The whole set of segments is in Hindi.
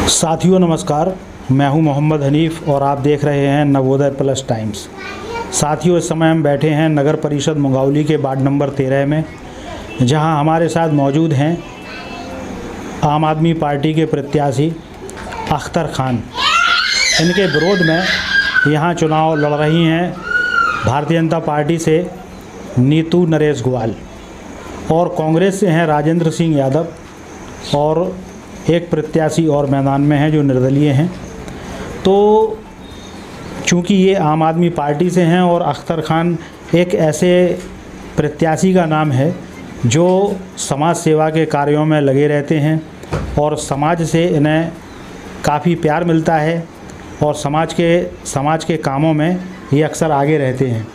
साथियों नमस्कार, मैं हूं मोहम्मद हनीफ़ और आप देख रहे हैं नवोदय प्लस टाइम्स। साथियों, इस समय हम बैठे हैं नगर परिषद मुंगावली के वार्ड नंबर 13 में, जहां हमारे साथ मौजूद हैं आम आदमी पार्टी के प्रत्याशी अख्तर खान। इनके विरोध में यहां चुनाव लड़ रही हैं भारतीय जनता पार्टी से नीतू नरेश ग्वाल और कांग्रेस से हैं राजेंद्र सिंह यादव और एक प्रत्याशी और मैदान में हैं जो निर्दलीय हैं। तो चूंकि ये आम आदमी पार्टी से हैं और अख्तर खान एक ऐसे प्रत्याशी का नाम है जो समाज सेवा के कार्यों में लगे रहते हैं और समाज से इन्हें काफ़ी प्यार मिलता है और समाज के कामों में ये अक्सर आगे रहते हैं।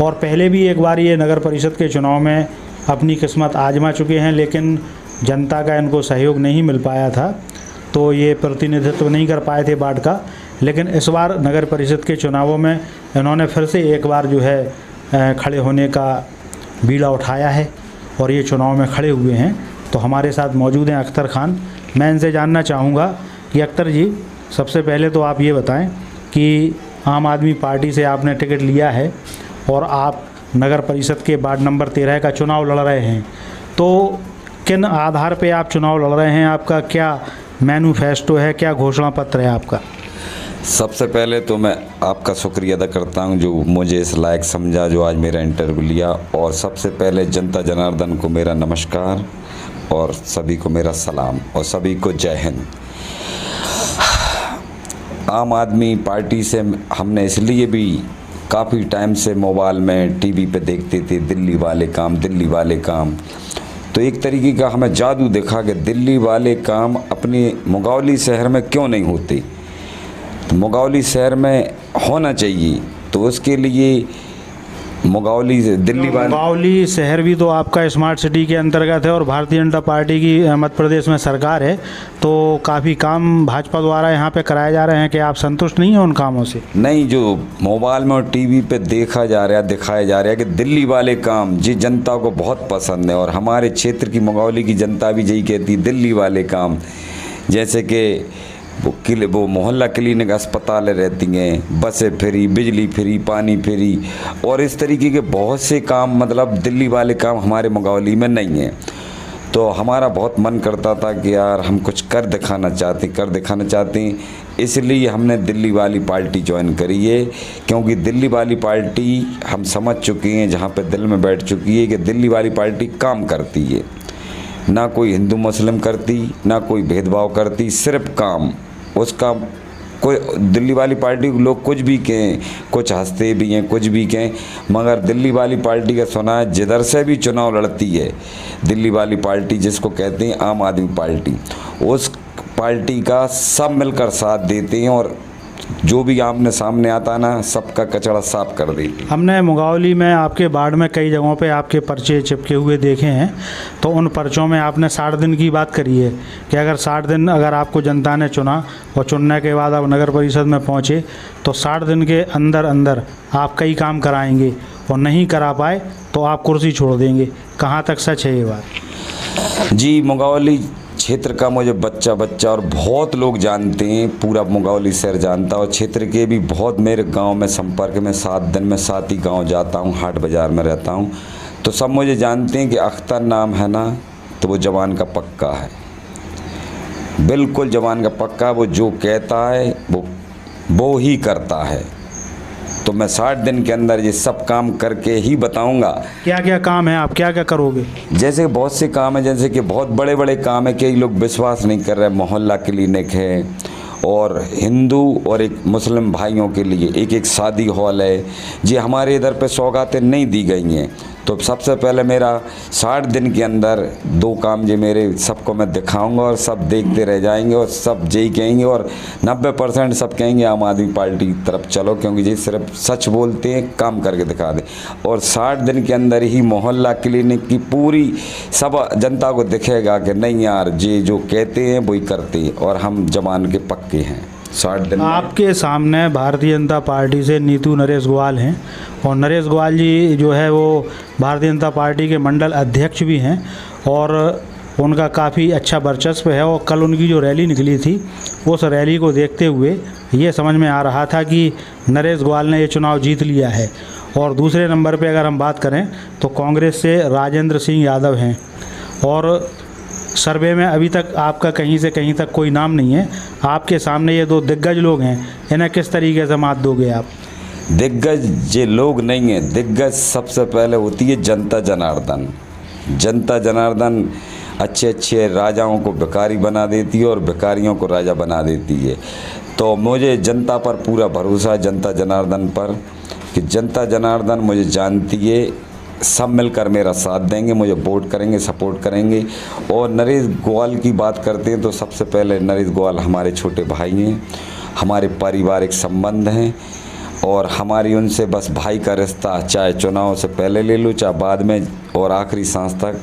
और पहले भी एक बार ये नगर परिषद के चुनाव में अपनी किस्मत आजमा चुके हैं, लेकिन जनता का इनको सहयोग नहीं मिल पाया था, तो ये प्रतिनिधित्व नहीं कर पाए थे वार्ड का। लेकिन इस बार नगर परिषद के चुनावों में इन्होंने फिर से एक बार जो है खड़े होने का बीड़ा उठाया है और ये चुनाव में खड़े हुए हैं। तो हमारे साथ मौजूद हैं अख्तर खान। मैं इनसे जानना चाहूँगा कि अख्तर जी, सबसे पहले तो आप ये बताएं कि आम आदमी पार्टी से आपने टिकट लिया है और आप नगर परिषद के वार्ड नंबर 13 का चुनाव लड़ रहे हैं, तो किन आधार पे आप चुनाव लड़ रहे हैं? आपका क्या मैनिफेस्टो है, क्या घोषणा पत्र है आपका? सबसे पहले तो मैं आपका शुक्रिया अदा करता हूं जो मुझे इस लायक समझा, जो आज मेरा इंटरव्यू लिया। और सबसे पहले जनता जनार्दन को मेरा नमस्कार और सभी को मेरा सलाम और सभी को जय हिंद। आम आदमी पार्टी से हमने इसलिए भी काफ़ी टाइम से मोबाइल में टीवी पे देखते थे दिल्ली वाले काम, दिल्ली वाले काम। तो एक तरीके का हमें जादू दिखा कि दिल्ली वाले काम अपने मुंगावली शहर में क्यों नहीं होते, तो मुंगावली शहर में होना चाहिए। तो उसके लिए मुंगावली शहर भी तो आपका स्मार्ट सिटी के अंतर्गत है और भारतीय जनता पार्टी की मध्य प्रदेश में सरकार है, तो काफ़ी काम भाजपा द्वारा यहाँ पे कराए जा रहे हैं। कि आप संतुष्ट नहीं हैं उन कामों से? नहीं, जो मोबाइल में और टीवी पे दिखाया जा रहा है कि दिल्ली वाले काम जी जनता को बहुत पसंद है। और हमारे क्षेत्र की मुंगावली की जनता भी यही कहती है दिल्ली वाले काम, जैसे कि वो मोहल्ला क्लिनिक अस्पताल रहती हैं, बसें फ्री, बिजली फ्री, पानी फ्री और इस तरीके के बहुत से काम, मतलब दिल्ली वाले काम हमारे मुंगावली में नहीं है। तो हमारा बहुत मन करता था कि यार हम कुछ कर दिखाना चाहते हैं, इसलिए हमने दिल्ली वाली पार्टी ज्वाइन करी है। क्योंकि दिल्ली वाली पार्टी हम समझ चुके हैं, जहाँ पे दिल में बैठ चुकी है कि दिल्ली वाली पार्टी काम करती है, ना कोई हिंदू मुस्लिम करती, ना कोई भेदभाव करती, सिर्फ काम। उसका कोई दिल्ली वाली पार्टी को लोग कुछ भी कहें, कुछ हंसते भी हैं, कुछ भी कहें, मगर दिल्ली वाली पार्टी का सुना है जिधर से भी चुनाव लड़ती है दिल्ली वाली पार्टी, जिसको कहते हैं आम आदमी पार्टी, उस पार्टी का सब मिलकर साथ देते हैं और जो भी आमने सामने आता ना सबका कचरा साफ कर देती। हमने मुंगावली में आपके वार्ड में कई जगहों पे आपके पर्चे चिपके हुए देखे हैं, तो उन पर्चों में आपने 60 दिन की बात करी है कि अगर 60 दिन अगर आपको जनता ने चुना और चुनने के बाद आप नगर परिषद में पहुँचे तो 60 दिन के अंदर अंदर आप कई काम कराएंगे और नहीं करा पाए तो आप कुर्सी छोड़ देंगे। कहाँ तक सच है ये बात? जी, मुंगावली क्षेत्र का मुझे बच्चा और बहुत लोग जानते हैं, पूरा मुंगावली शहर जानता है और क्षेत्र के भी बहुत मेरे गांव में संपर्क में 7 दिन में 7 ही गांव जाता हूं, हाट बाज़ार में रहता हूं, तो सब मुझे जानते हैं कि अख्तर नाम है ना, तो वो जवान का पक्का है, बिल्कुल जवान का पक्का। वो जो कहता है वो ही करता है। तो मैं 60 दिन के अंदर ये सब काम करके ही बताऊंगा। क्या क्या काम है, आप क्या क्या करोगे? जैसे बहुत से काम है, जैसे कि बहुत बड़े बड़े काम है, कई लोग विश्वास नहीं कर रहे। मोहल्ला क्लिनिक है और हिंदू और एक मुस्लिम भाइयों के लिए एक शादी हॉल है, जी हमारे इधर पे सौगातें नहीं दी गई हैं। तो सबसे पहले मेरा 60 दिन के अंदर 2 काम जो मेरे सबको मैं दिखाऊंगा और सब देखते रह जाएंगे और सब यही कहेंगे और 90% सब कहेंगे आम आदमी पार्टी की तरफ चलो, क्योंकि जी सिर्फ सच बोलते हैं, काम करके दिखा दें। और 60 दिन के अंदर ही मोहल्ला क्लिनिक की पूरी सब जनता को दिखेगा कि नहीं यार जी जो कहते हैं वही करते हैं और हम जवान के पक्के हैं। 60 दिन आपके सामने भारतीय जनता पार्टी से नीतू नरेश ग्वाल हैं और नरेश ग्वाल जी जो है वो भारतीय जनता पार्टी के मंडल अध्यक्ष भी हैं और उनका काफ़ी अच्छा वर्चस्व है और कल उनकी जो रैली निकली थी उस रैली को देखते हुए ये समझ में आ रहा था कि नरेश गोयल ने ये चुनाव जीत लिया है। और दूसरे नंबर पे अगर हम बात करें तो कांग्रेस से राजेंद्र सिंह यादव हैं और सर्वे में अभी तक आपका कहीं से कहीं तक कोई नाम नहीं है। आपके सामने ये दो दिग्गज लोग हैं, इन्हें किस तरीके से मात दोगे आप? दिग्गज ये लोग नहीं हैं, दिग्गज सबसे पहले होती है जनता जनार्दन। जनता जनार्दन अच्छे अच्छे राजाओं को भिखारी बना देती है और भिखारियों को राजा बना देती है। तो मुझे जनता पर पूरा भरोसा है, जनता जनार्दन पर, कि जनता जनार्दन मुझे जानती है, सब मिलकर मेरा साथ देंगे, मुझे वोट करेंगे, सपोर्ट करेंगे। और नरेश गोयल की बात करते हैं तो सबसे पहले नरेश गोयल हमारे छोटे भाई हैं, हमारे पारिवारिक संबंध हैं और हमारी उनसे बस भाई का रिश्ता, चाहे चुनाव से पहले ले लो चाहे बाद में, और आखिरी सांस तक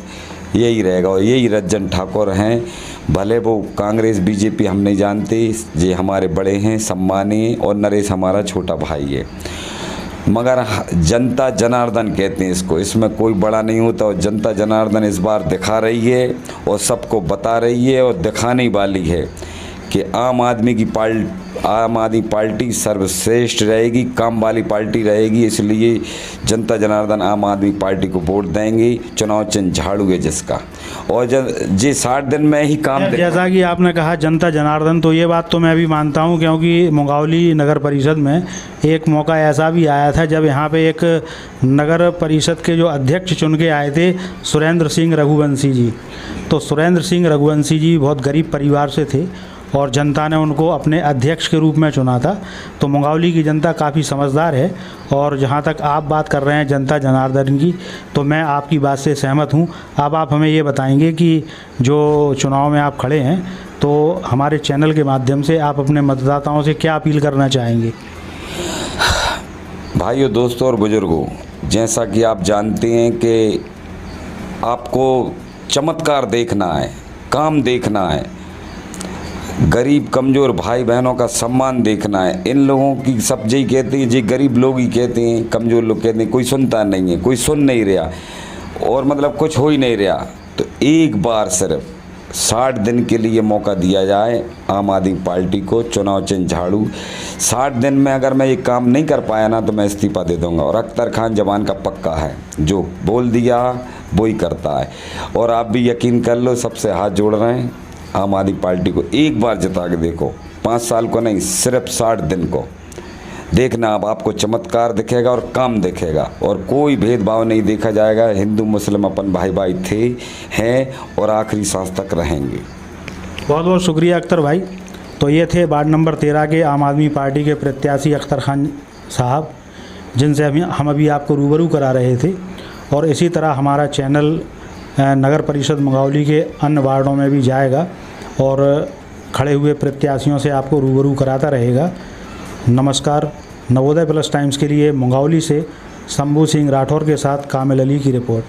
यही रहेगा। और यही रज्जन ठाकुर हैं, भले वो कांग्रेस बीजेपी हम नहीं जानते, ये हमारे बड़े हैं, सम्मानीय, और नरेश हमारा छोटा भाई है। मगर जनता जनार्दन कहते हैं इसको, इसमें कोई बड़ा नहीं होता। और जनता जनार्दन इस बार दिखा रही है और सबको बता रही है और दिखाने वाली है कि आम आदमी पार्टी सर्वश्रेष्ठ रहेगी, काम वाली पार्टी रहेगी। इसलिए जनता जनार्दन आम आदमी पार्टी को वोट देंगे। चुनाव चिन्ह झाड़ू है जिसका, और जी 60 दिन में ही काम। जैसा कि आपने कहा जनता जनार्दन, तो ये बात तो मैं भी मानता हूँ, क्योंकि मुंगावली नगर परिषद में एक मौका ऐसा भी आया था जब यहाँ पे एक नगर परिषद के जो अध्यक्ष चुन के आए थे सुरेंद्र सिंह रघुवंशी जी। तो सुरेंद्र सिंह रघुवंशी जी बहुत गरीब परिवार से थे और जनता ने उनको अपने अध्यक्ष के रूप में चुना था। तो मुंगावली की जनता काफ़ी समझदार है। और जहाँ तक आप बात कर रहे हैं जनता जनार्दन की, तो मैं आपकी बात से सहमत हूँ। अब आप हमें ये बताएंगे कि जो चुनाव में आप खड़े हैं, तो हमारे चैनल के माध्यम से आप अपने मतदाताओं से क्या अपील करना चाहेंगे? भाइयों, दोस्तों और बुजुर्गों, जैसा कि आप जानते हैं कि आपको चमत्कार देखना है, काम देखना है, गरीब कमज़ोर भाई बहनों का सम्मान देखना है। इन लोगों की सब जी कहते हैं, जी गरीब लोग ही कहते हैं, कमज़ोर लोग कहते हैं, कोई सुनता नहीं है, कोई सुन नहीं रहा और मतलब कुछ हो ही नहीं रहा। तो एक बार सिर्फ 60 दिन के लिए मौका दिया जाए आम आदमी पार्टी को, चुनाव चिन्ह झाड़ू। 60 दिन में अगर मैं ये काम नहीं कर पाया ना तो मैं इस्तीफ़ा दे दूंगा। और अख्तर खान जवान का पक्का है, जो बोल दिया वो ही करता है। और आप भी यकीन कर लो, सबसे हाथ जोड़ रहे हैं, आम आदमी पार्टी को एक बार जिता के देखो, 5 साल को नहीं, सिर्फ 60 दिन को देखना। अब आपको चमत्कार दिखेगा और काम दिखेगा और कोई भेदभाव नहीं देखा जाएगा। हिंदू मुस्लिम अपन भाई भाई थे, हैं और आखिरी सांस तक रहेंगे। बहुत बहुत शुक्रिया अख्तर भाई। तो ये थे वार्ड नंबर 13 के आम आदमी पार्टी के प्रत्याशी अख्तर खान साहब, जिनसे हम अभी आपको रूबरू करा रहे थे। और इसी तरह हमारा चैनल नगर परिषद मुंगावली के अन्य वार्डों में भी जाएगा और खड़े हुए प्रत्याशियों से आपको रूबरू कराता रहेगा। नमस्कार। नवोदय प्लस टाइम्स के लिए मुंगावली से शंभू सिंह राठौर के साथ कामिल अली की रिपोर्ट।